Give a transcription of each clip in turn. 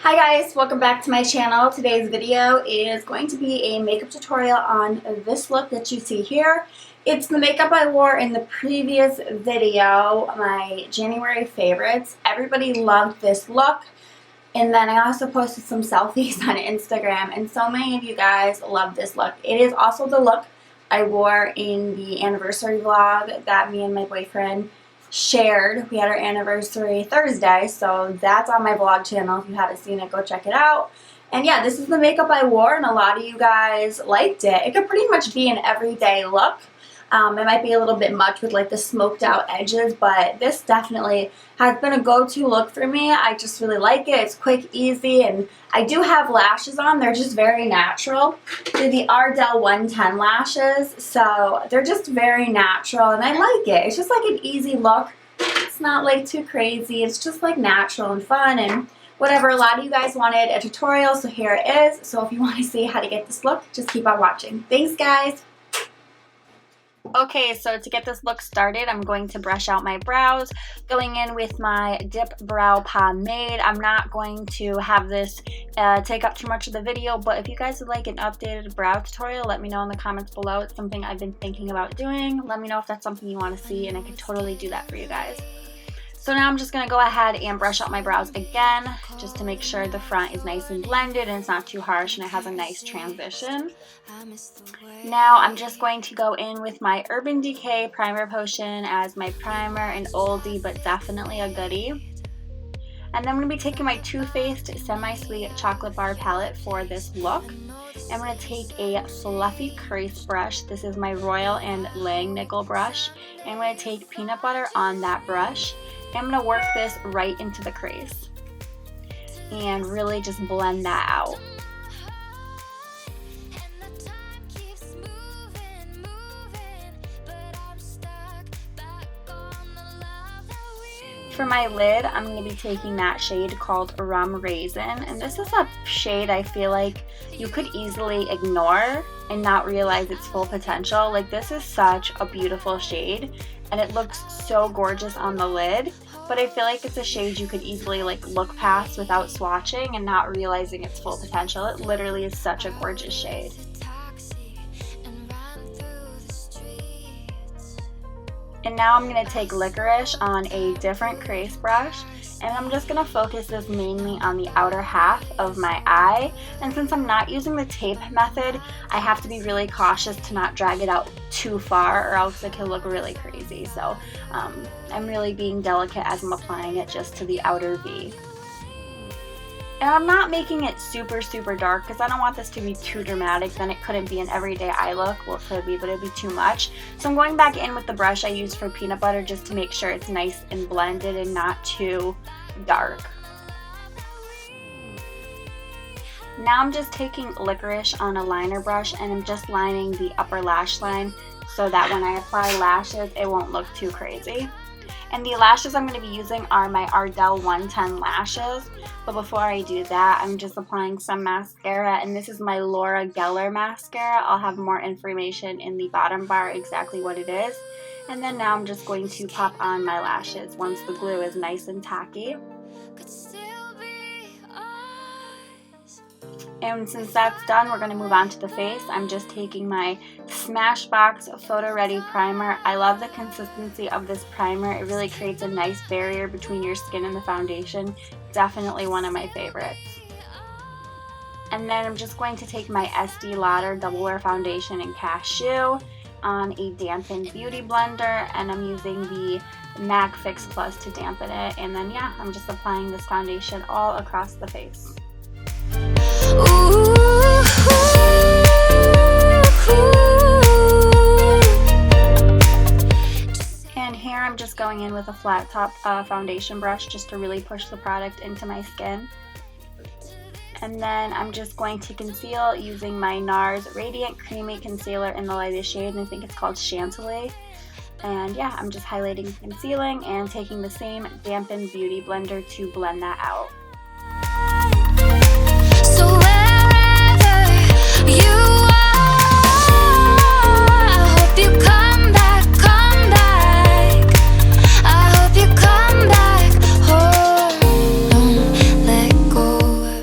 Hi guys, welcome back to my channel. Today's video is going to be a makeup tutorial on this look that you see here. It's the makeup I wore in the previous video, my January favorites. Everybody loved this look. And then I also posted some selfies on Instagram, and so many of you guys love this look. It is also the look I wore in the anniversary vlog that me and my boyfriend shared. We had our anniversary Thursday, so that's on my vlog channel. If you haven't seen it, go check it out. And yeah, this is the makeup I wore, and a lot of you guys liked it. It could pretty much be an everyday look. It might be a little bit much with like the smoked out edges, but this definitely has been a go-to look for me. I just really like it. It's quick, easy, and I do have lashes on. They're just very natural. They're the Ardell 110 lashes, so they're just very natural, and I like it. It's just like an easy look. It's not like too crazy. It's just like natural and fun and whatever. A lot of you guys wanted a tutorial, so here it is. So if you want to see how to get this look, just keep on watching. Thanks, guys. Okay, so to get this look started, I'm going to brush out my brows, going in with my Dip Brow Pomade. I'm not going to have this take up too much of the video, but if you guys would like an updated brow tutorial, let me know in the comments below. It's something I've been thinking about doing. Let me know if that's something you want to see, and I can totally do that for you guys. So now I'm just going to go ahead and brush out my brows again, just to make sure the front is nice and blended and it's not too harsh and it has a nice transition. Now I'm just going to go in with my Urban Decay Primer Potion as my primer, an oldie but definitely a goodie. And then I'm going to be taking my Too Faced Semi-Sweet Chocolate Bar Palette for this look. I'm going to take a fluffy crease brush. This is my Royal and Langnickel brush. And I'm going to take peanut butter on that brush. I'm going to work this right into the crease and really just blend that out. For my lid, I'm going to be taking that shade called Rum Raisin, and this is a shade I feel like you could easily ignore and not realize its full potential. Like, this is such a beautiful shade and it looks so gorgeous on the lid, but I feel like it's a shade you could easily like look past without swatching and not realizing its full potential. It literally is such a gorgeous shade. And now I'm going to take Licorice on a different crease brush, and I'm just going to focus this mainly on the outer half of my eye. And since I'm not using the tape method, I have to be really cautious to not drag it out too far, or else it can look really crazy. So I'm really being delicate as I'm applying it just to the outer V. And I'm not making it super dark because I don't want this to be too dramatic. Then it couldn't be an everyday eye look. Well, it could be, but it'd be too much. So I'm going back in with the brush I used for peanut butter just to make sure it's nice and blended and not too dark. Now I'm just taking Licorice on a liner brush, and I'm just lining the upper lash line so that when I apply lashes, it won't look too crazy. And the lashes I'm going to be using are my Ardell 110 lashes. But before I do that, I'm just applying some mascara, and this is my Laura Geller mascara. I'll have more information in the bottom bar exactly what it is. And then now I'm just going to pop on my lashes once the glue is nice and tacky. And since that's done, we're going to move on to the face. I'm just taking my Smashbox Photo Ready Primer. I love the consistency of this primer. It really creates a nice barrier between your skin and the foundation. Definitely one of my favorites. And then I'm just going to take my Estee Lauder Double Wear Foundation in Cashew on a dampened beauty blender, and I'm using the MAC Fix Plus to dampen it. And then yeah, I'm just applying this foundation all across the face. And here I'm just going in with a flat top foundation brush just to really push the product into my skin. And then I'm just going to conceal using my NARS Radiant Creamy Concealer in the lightest shade, and I think it's called Chantilly. And yeah, I'm just highlighting and concealing and taking the same dampened beauty blender to blend that out. So wherever you are, I hope you come back, come back. I hope you come back home. Don't let go of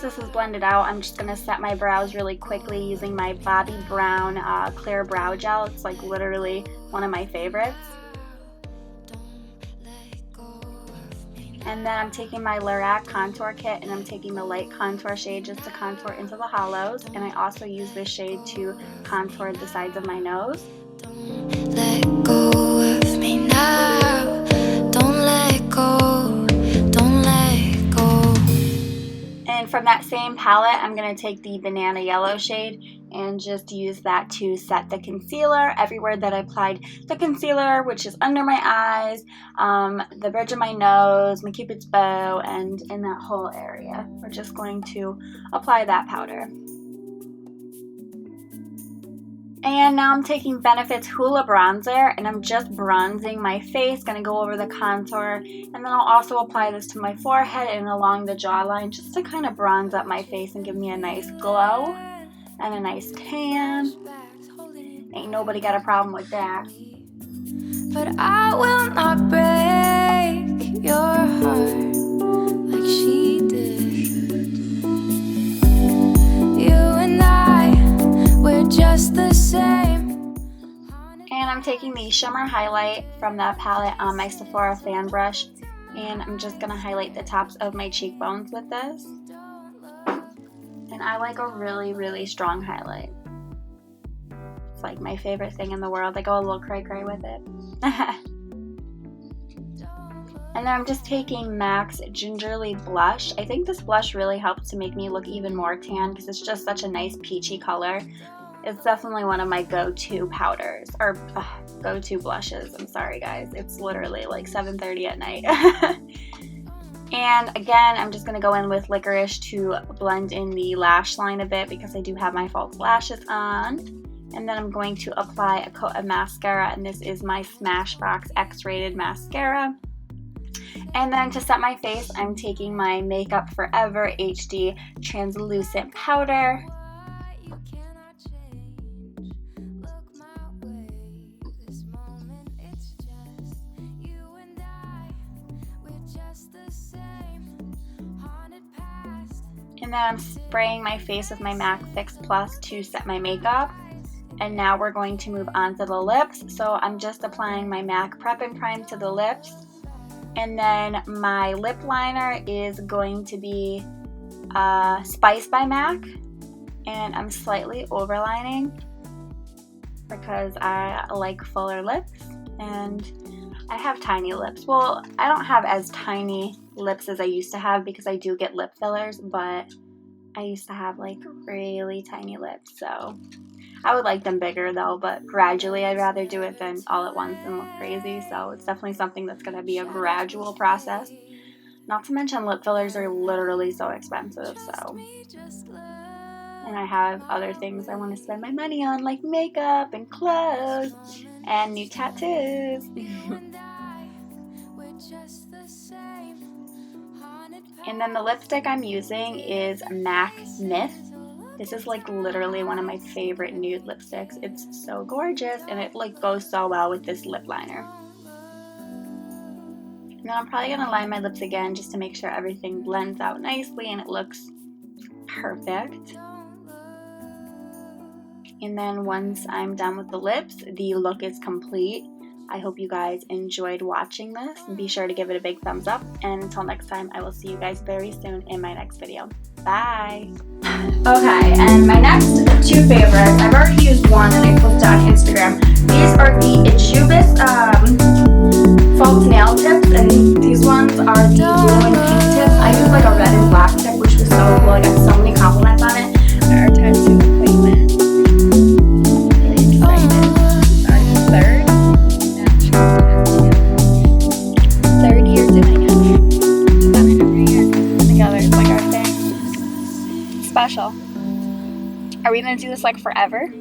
this is blended out, I'm just going to set my brows really quickly using my Bobbi Brown clear brow gel. It's like literally one of my favorites. And then I'm taking my Lorac contour kit and I'm taking the light contour shade just to contour into the hollows. And I also use this shade to contour the sides of my nose. Don't let go of me now. Don't let go. Don't let go. And from that same palette, I'm going to take the banana yellow shade and just use that to set the concealer everywhere that I applied the concealer, which is under my eyes, the bridge of my nose, my cupid's bow, and in that whole area. We're just going to apply that powder. And now I'm taking Benefit's Hoola Bronzer, and I'm just bronzing my face. Going to go over the contour, and then I'll also apply this to my forehead and along the jawline just to kind of bronze up my face and give me a nice glow and a nice tan. Ain't nobody got a problem with that. But I will not break your heart like she did. You and I, we're just the same. And I'm taking the shimmer highlight from that palette on my Sephora fan brush, and I'm just going to highlight the tops of my cheekbones with this. And I like a really, really strong highlight. It's like my favorite thing in the world. I go a little cray-cray with it. And then I'm just taking MAC's Gingerly Blush. I think this blush really helps to make me look even more tan because it's just such a nice peachy color. It's definitely one of my go-to powders, or go-to blushes. I'm sorry guys, it's literally like 7:30 at night. And again, I'm just going to go in with Licorice to blend in the lash line a bit because I do have my false lashes on. And then I'm going to apply a coat of mascara, and this is my Smashbox X-Rated Mascara. And then to set my face, I'm taking my Makeup Forever HD Translucent Powder. And then I'm spraying my face with my MAC Fix Plus to set my makeup. And now we're going to move on to the lips. So I'm just applying my MAC Prep and Prime to the lips. And then my lip liner is going to be Spice by MAC. And I'm slightly overlining because I like fuller lips. And I have tiny lips. Well, I don't have as tiny lips as I used to have because I do get lip fillers, but I used to have like really tiny lips, so I would like them bigger though, but gradually I'd rather do it than all at once and look crazy. So it's definitely something that's going to be a gradual process. Not to mention lip fillers are literally so expensive, so. And I have other things I want to spend my money on, like makeup and clothes and new tattoos. And then the lipstick I'm using is MAC Myth. This is like literally one of my favorite nude lipsticks. It's so gorgeous and it like goes so well with this lip liner. Now I'm probably going to line my lips again just to make sure everything blends out nicely and it looks perfect. And then once I'm done with the lips, the look is complete. I hope you guys enjoyed watching this. Be sure to give it a big thumbs up. And until next time, I will see you guys very soon in my next video. Bye! Okay, and my next two favorites, I've already used one and I posted on Instagram. These are the Ijubis false nail tips, and these ones are the blue and pink tips. I used like a red and black tip, which was so cool. I got so many compliments on it. Our tattoo appointment. Really excited. Our third year doing it. We've done it every year together. It's like our thing. Special. Are we gonna do this like forever?